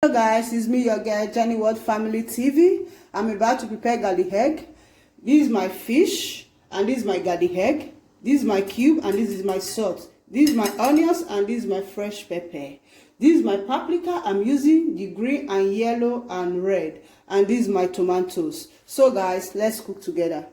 Hello guys, it's me, your girl, Jenny World Family TV. I'm about to prepare garlic egg. This is my fish, and this is my garlic egg. This is my cube, and this is my salt. This is my onions, and this is my fresh pepper. This is my paprika. I'm using the green and yellow and red. And this is my tomatoes. So guys, let's cook together.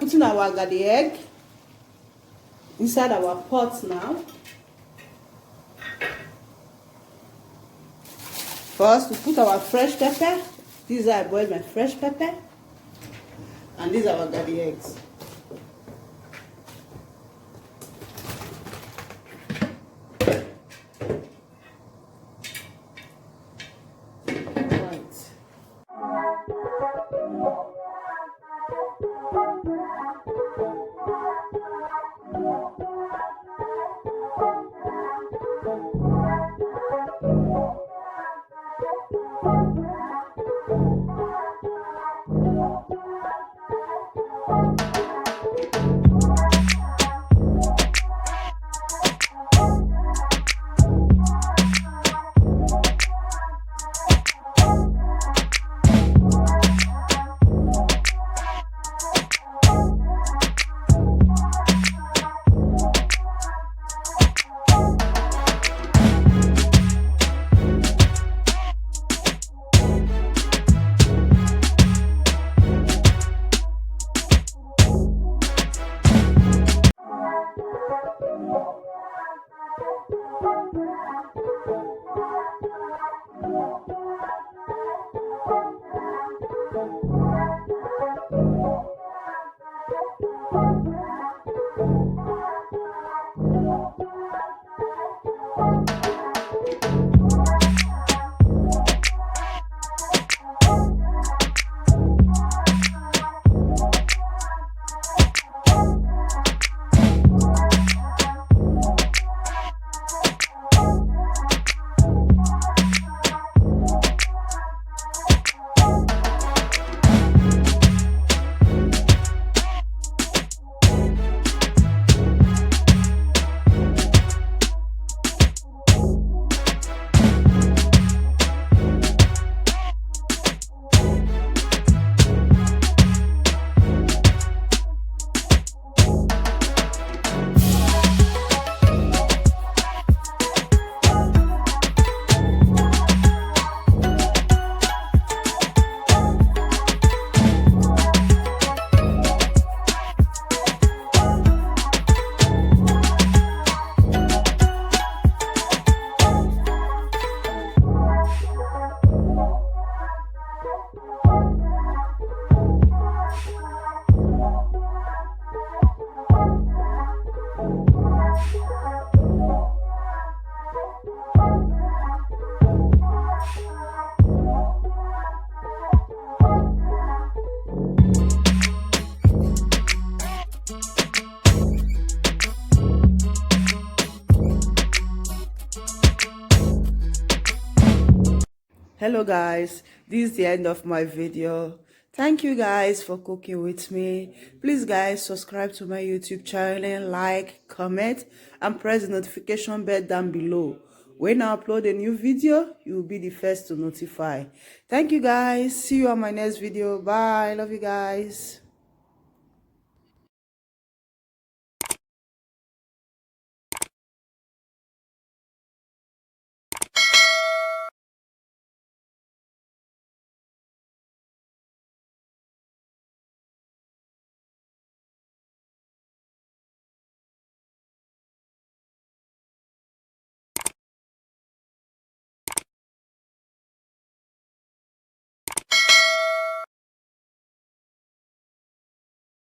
putting our garlic egg inside our pot now. First, we put our fresh pepper. These are I boiled my fresh pepper. And these are our garlic eggs. Hello guys, this is the end of my video. Thank you guys for cooking with me. Please guys, subscribe to my YouTube channel, like, comment, and press the notification bell down below. When I upload a new video, you will be the first to notify. Thank you guys. See you on my next video. Bye. Love you guys.